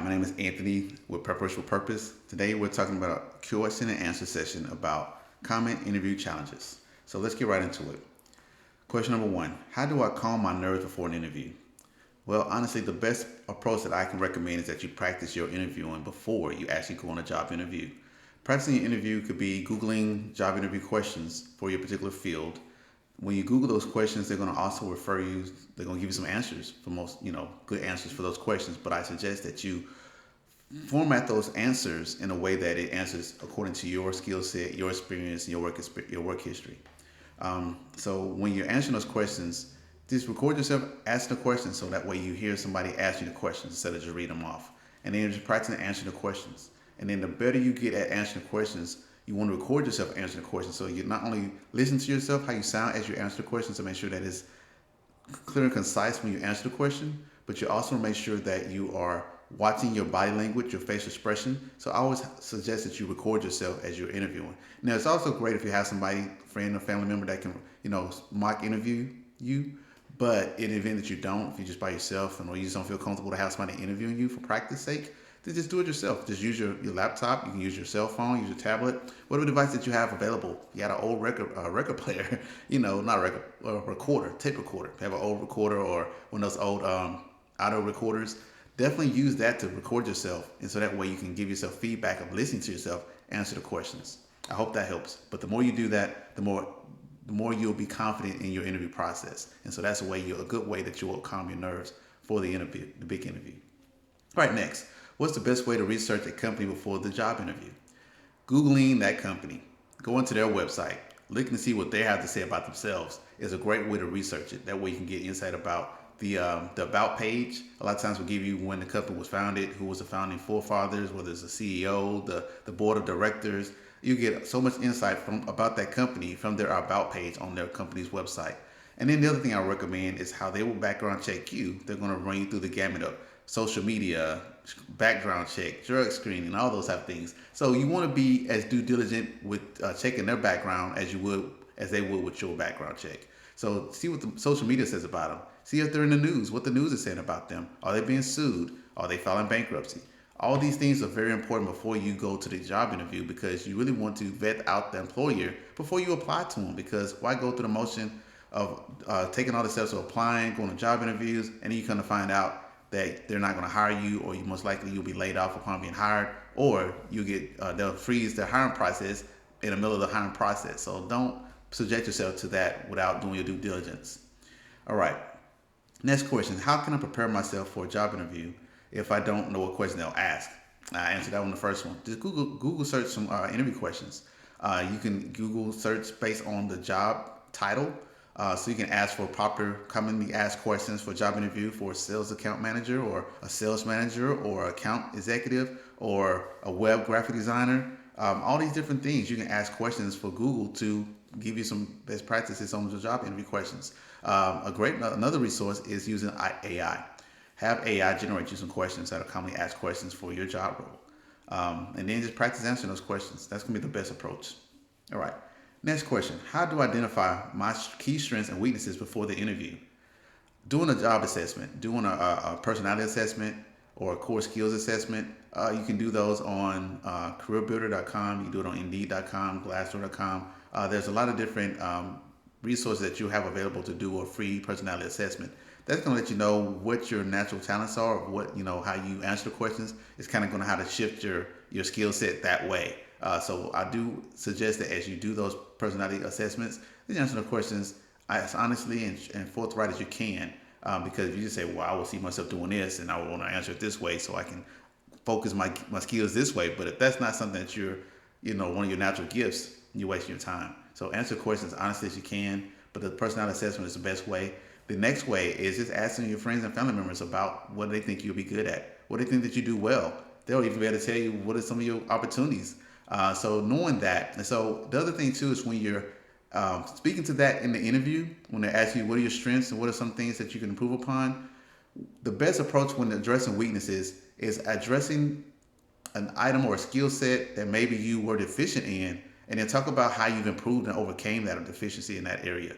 my name is Anthony with Preparation with Purpose. Today we're talking about a question and answer session about common interview challenges. So let's get right into it. Question number one, how do I calm my nerves before an interview? Well, honestly, the best approach that I can recommend is that you practice your interviewing before you actually go on a job interview. Practicing your interview could be Googling job interview questions for your particular field. When you Google those questions, they're going to also refer you, they're going to give you some answers for most, good answers for those questions. But I suggest that you format those answers in a way that it answers according to your skill set, your experience, your work history. So when you're answering those questions, just record yourself asking the questions so that way you hear somebody ask you the questions instead of just read them off. And then you're just practicing answering the questions. And then the better you get at answering the questions, you want to record yourself answering the questions. So you not only listen to yourself, how you sound as you answer the questions to make sure that it's clear and concise when you answer the question, but you also make sure that you are watching your body language, your facial expression. So I always suggest that you record yourself as you're interviewing. Now, it's also great if you have somebody, friend or family member that can, mock interview you. But in the event that you don't, if you're just by yourself or you just don't feel comfortable to have somebody interviewing you for practice sake, then just do it yourself. Just use your laptop. You can use your cell phone, use your tablet, whatever device that you have available. You got an old record player, not record, recorder, tape recorder. If you have an old recorder or one of those old auto recorders, definitely use that to record yourself. And so that way you can give yourself feedback of listening to yourself, answer the questions. I hope that helps. But the more you do that, the more you'll be confident in your interview process. And so that's a good way that you will calm your nerves for the interview, the big interview. All right, next. What's the best way to research a company before the job interview? Googling that company. Go into their website. Look and see what they have to say about themselves is a great way to research it. That way you can get insight about the about page. A lot of times will give you when the company was founded, who was the founding forefathers, whether it's the CEO, the board of directors. You get so much insight about that company from their about page on their company's website. And then the other thing I recommend is how they will background check you. They're going to run you through the gamut of social media, background check, drug screening, all those type of things. So you want to be as due diligent with checking their background as they would with your background check. So see what the social media says about them. See if they're in the news, what the news is saying about them. Are they being sued? Are they filing bankruptcy? All these things are very important before you go to the job interview because you really want to vet out the employer before you apply to them. Because why go through the motion of taking all the steps of applying, going to job interviews, and then you come to find out that they're not going to hire you, or you'll be laid off upon being hired, or they'll freeze the hiring process in the middle of the hiring process. So don't subject yourself to that without doing your due diligence. All right. Next question: how can I prepare myself for a job interview if I don't know what question they'll ask? I answered that one the first one. Just Google search some interview questions. You can Google search based on the job title. So you can ask for commonly asked questions for job interview for a sales account manager or a sales manager or account executive or a web graphic designer. All these different things you can ask questions for Google to give you some best practices on the job interview questions. Another resource is using AI. Have AI generate you some questions that are commonly asked questions for your job role. And then just practice answering those questions. That's going to be the best approach. All right. Next question. How do I identify my key strengths and weaknesses before the interview? Doing a job assessment, doing a personality assessment or a core skills assessment. You can do those on careerbuilder.com. You can do it on indeed.com, glassdoor.com. There's a lot of different resources that you have available to do a free personality assessment. That's going to let you know what your natural talents are, how you answer the questions. It's kind of going to how to shift your skill set that way. So I do suggest that as you do those personality assessments, you answer the questions as honestly and forthright as you can. Because if you just say, well, I will see myself doing this and I want to answer it this way so I can focus my skills this way. But if that's not something that you're, one of your natural gifts, you're wasting your time. So answer questions honestly as you can, but the personality assessment is the best way. The next way is just asking your friends and family members about what they think you'll be good at, what they think that you do well. They'll even be able to tell you what are some of your opportunities. So knowing that. And so the other thing too is when you're speaking to that in the interview, when they ask you what are your strengths and what are some things that you can improve upon, the best approach when addressing weaknesses is addressing an item or a skill set that maybe you were deficient in, and then talk about how you've improved and overcame that deficiency in that area.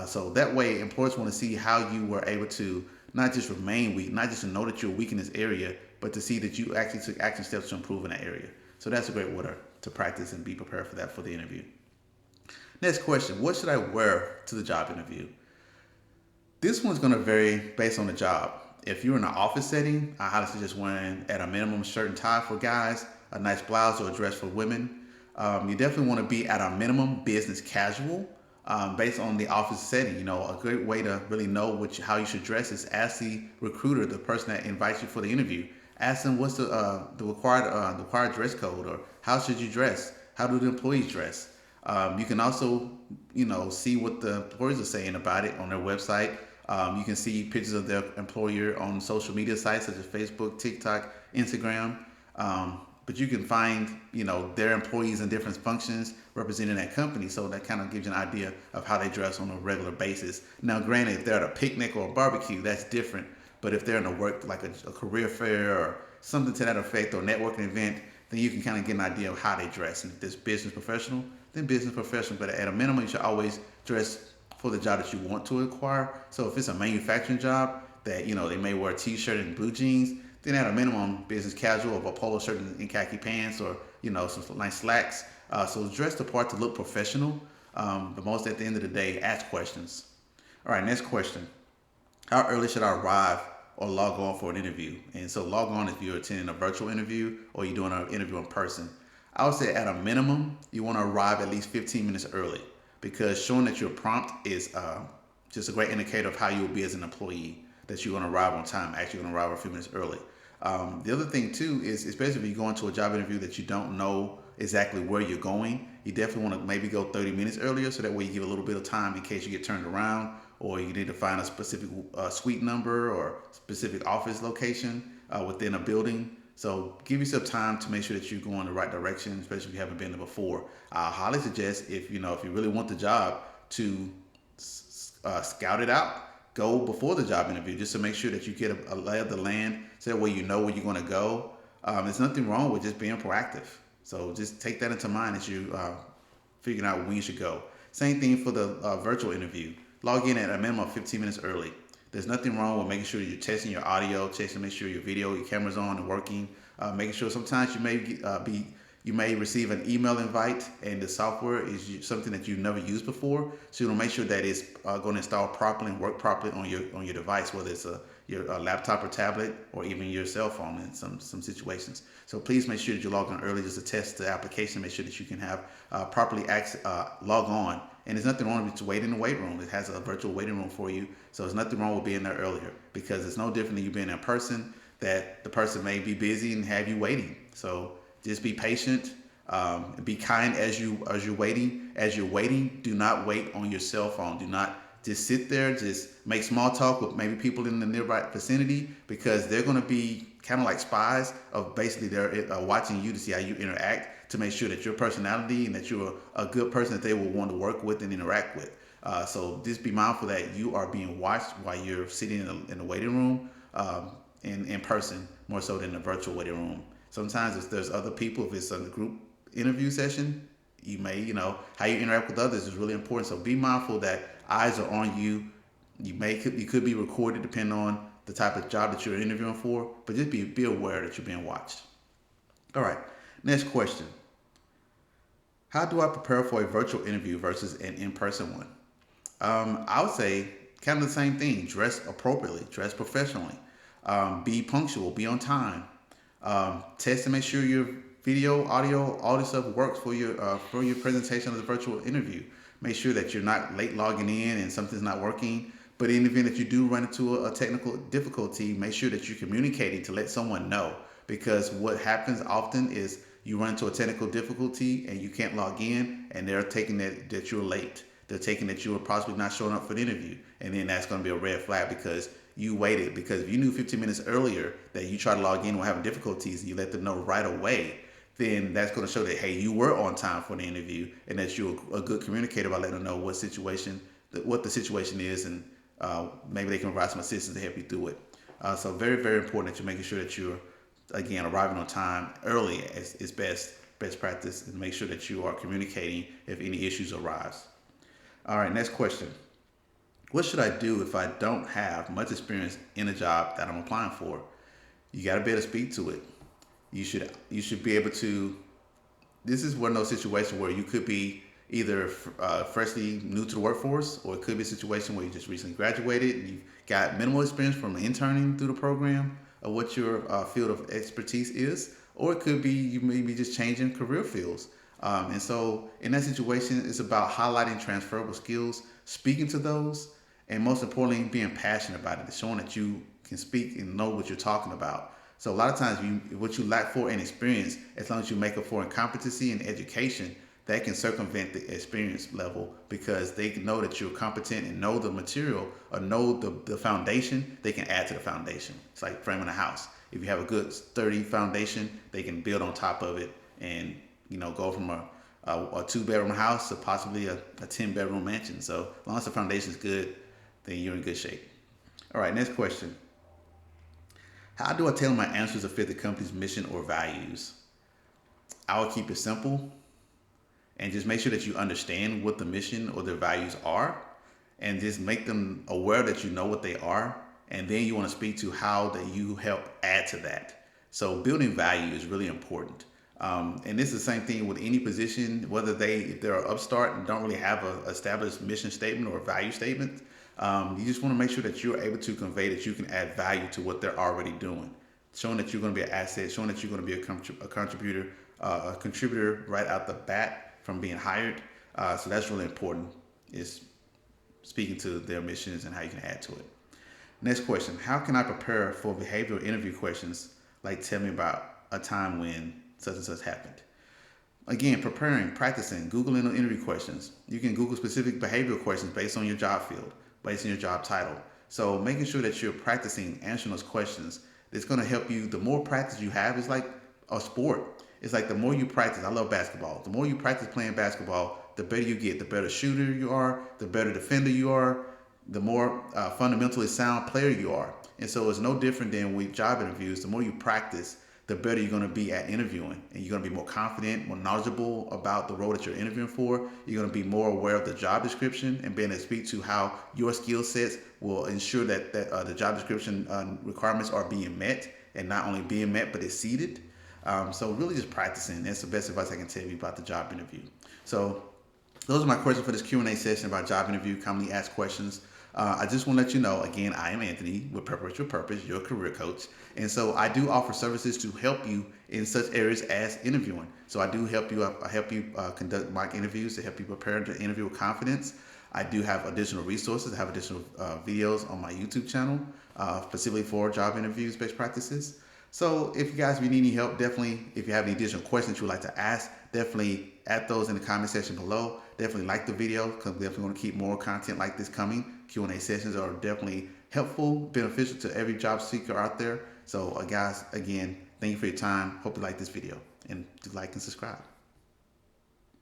So that way employers want to see how you were able to not just remain weak, not just to know that you're weak in this area, but to see that you actually took action steps to improve in that area. So that's a great way to practice and be prepared for that for the interview. Next question, what should I wear to the job interview? This one's going to vary based on the job. If you're in an office setting, I highly suggest wearing at a minimum shirt and tie for guys, a nice blouse or a dress for women. You definitely want to be at a minimum business casual based on the office setting. A great way to really know how you should dress is ask the recruiter, the person that invites you for the interview. Ask them what's the required dress code, or how should you dress? How do the employees dress? You can also, see what the employers are saying about it on their website. You can see pictures of their employer on social media sites such as Facebook, TikTok, Instagram. But you can find, their employees in different functions representing that company. So that kind of gives you an idea of how they dress on a regular basis. Now, granted, if they're at a picnic or a barbecue, that's different. But if they're in a work, like a career fair or something to that effect, or networking event, then you can kind of get an idea of how they dress. And if it's business professional, then business professional. But at a minimum, you should always dress for the job that you want to acquire. So if it's a manufacturing job that, they may wear a t-shirt and blue jeans, then at a minimum, business casual of a polo shirt and khaki pants, or, some nice slacks. So dress the part to look professional. But most at the end of the day, ask questions. All right, next question. How early should I arrive or log on for an interview? And so log on if you're attending a virtual interview or you're doing an interview in person. I would say at a minimum, you want to arrive at least 15 minutes early, because showing that you're prompt is just a great indicator of how you'll be as an employee, that you're going to arrive on time, actually going to arrive a few minutes early. The other thing too is, especially if you go into a job interview that you don't know exactly where you're going, you definitely want to maybe go 30 minutes earlier, so that way you give a little bit of time in case you get turned around, or you need to find a specific suite number or specific office location within a building. So give yourself time to make sure that you're going the right direction, especially if you haven't been there before. I highly suggest, if you really want the job, to scout it out. Go before the job interview just to make sure that you get a lay of the land, so that way you know where you're going to go. There's nothing wrong with just being proactive. So just take that into mind as you figuring out when you should go. Same thing for the virtual interview. Log in at a minimum of 15 minutes early. There's nothing wrong with making sure you're testing your audio, checking to make sure your video, your camera's on and working. Making sure sometimes you may receive an email invite and the software is something that you've never used before. So you want to make sure that it's going to install properly and work properly on your device, whether it's your laptop or tablet, or even your cell phone in some situations. So please make sure that you log on early just to test the application, make sure that you can have properly log on. And there's nothing wrong with waiting in the wait room. It has a virtual waiting room for you. So there's nothing wrong with being there earlier, because it's no different than you being in person, that the person may be busy and have you waiting. So just be patient, be kind as you're waiting. As you're waiting, do not wait on your cell phone. Do not just sit there, just make small talk with maybe people in the nearby vicinity, because they're going to be kind of like spies of basically they're watching you to see how you interact, to make sure that your personality and that you're a good person that they will want to work with and interact with. So just be mindful that you are being watched while you're sitting in the waiting room, in person, more so than the virtual waiting room. Sometimes if there's other people, if it's a group interview session, you may, how you interact with others is really important. So be mindful that eyes are on you. You could be recorded depending on the type of job that you're interviewing for, but just be aware that you're being watched. All right, next question. How do I prepare for a virtual interview versus an in-person one? I would say kind of the same thing. Dress appropriately, dress professionally, be punctual, be on time. Test to make sure your video, audio, all this stuff works for your presentation of the virtual interview. Make sure that you're not late logging in and something's not working. But in the event that you do run into a technical difficulty, make sure that you're communicating to let someone know. Because what happens often is you run into a technical difficulty and you can't log in, and they're taking that you're late. They're taking that you were possibly not showing up for the interview. And then that's going to be a red flag, because you waited. Because if you knew 15 minutes earlier that you tried to log in or having difficulties, and you let them know right away, then that's going to show that, hey, you were on time for the interview, and that you're a good communicator by letting them know what the situation is, and maybe they can provide some assistance to help you through it. So very, very important that you're making sure that you're, again, arriving on time early is best practice, and make sure that you are communicating if any issues arise. All right, next question. What should I do if I don't have much experience in a job that I'm applying for? You got to be able to speak to it. You should be able to. This is one of those situations where you could be either freshly new to the workforce, or it could be a situation where you just recently graduated and you've got minimal experience from interning through the program of what your field of expertise is, or it could be you may be just changing career fields. And so in that situation, it's about highlighting transferable skills, speaking to those, and most importantly, being passionate about it, showing that you can speak and know what you're talking about. So a lot of times, what you lack for in experience, as long as you make up for in competency and education, that can circumvent the experience level, because they know that you're competent and know the material, or know the foundation. They can add to the foundation. It's like framing a house. If you have a good sturdy foundation, they can build on top of it and go from a 2-bedroom house to possibly a 10-bedroom mansion. So as long as the foundation is good, then you're in good shape. All right, next question. How do I tailor my answers to fit the company's mission or values? I would keep it simple and just make sure that you understand what the mission or their values are, and just make them aware that you know what they are. And then you want to speak to how that you help add to that. So building value is really important. And this is the same thing with any position, whether if they're an upstart and don't really have an established mission statement or value statement. You just want to make sure that you're able to convey that you can add value to what they're already doing, showing that you're going to be an asset, showing that you're going to be a contributor right out the bat from being hired. So that's really important, is speaking to their missions and how you can add to it. Next question. How can I prepare for behavioral interview questions like, tell me about a time when such and such happened? Again, preparing, practicing, Googling the interview questions. You can Google specific behavioral questions based on your job field, based on your job title. So making sure that you're practicing answering those questions, it's going to help you. The more practice you have, it's like a sport. It's like the more you practice, I love basketball. The more you practice playing basketball, the better you get. The better shooter you are, the better defender you are, the more fundamentally sound player you are. And so it's no different than with job interviews. The more you practice, the better you're going to be at interviewing, and you're going to be more confident, more knowledgeable about the role that you're interviewing for. You're going to be more aware of the job description and being able to speak to how your skill sets will ensure that the job description requirements are being met, and not only being met but exceeded. So really just practicing. That's the best advice I can tell you about the job interview. So those are my questions for this Q&A session about job interview, commonly asked questions. I just want to let you know, again, I am Anthony with Preparation with Purpose, your career coach. And so I do offer services to help you in such areas as interviewing. So I do help you. I help you conduct mock interviews to help you prepare to interview with confidence. I do have additional resources. I have additional videos on my YouTube channel, specifically for job interviews, best practices. So if you need any help, definitely, if you have any additional questions you would like to ask, definitely add those in the comment section below. Definitely like the video, because we're definitely going to keep more content like this coming. Q&A sessions are definitely helpful, beneficial to every job seeker out there. So guys, again, thank you for your time. Hope you like this video, and do like and subscribe.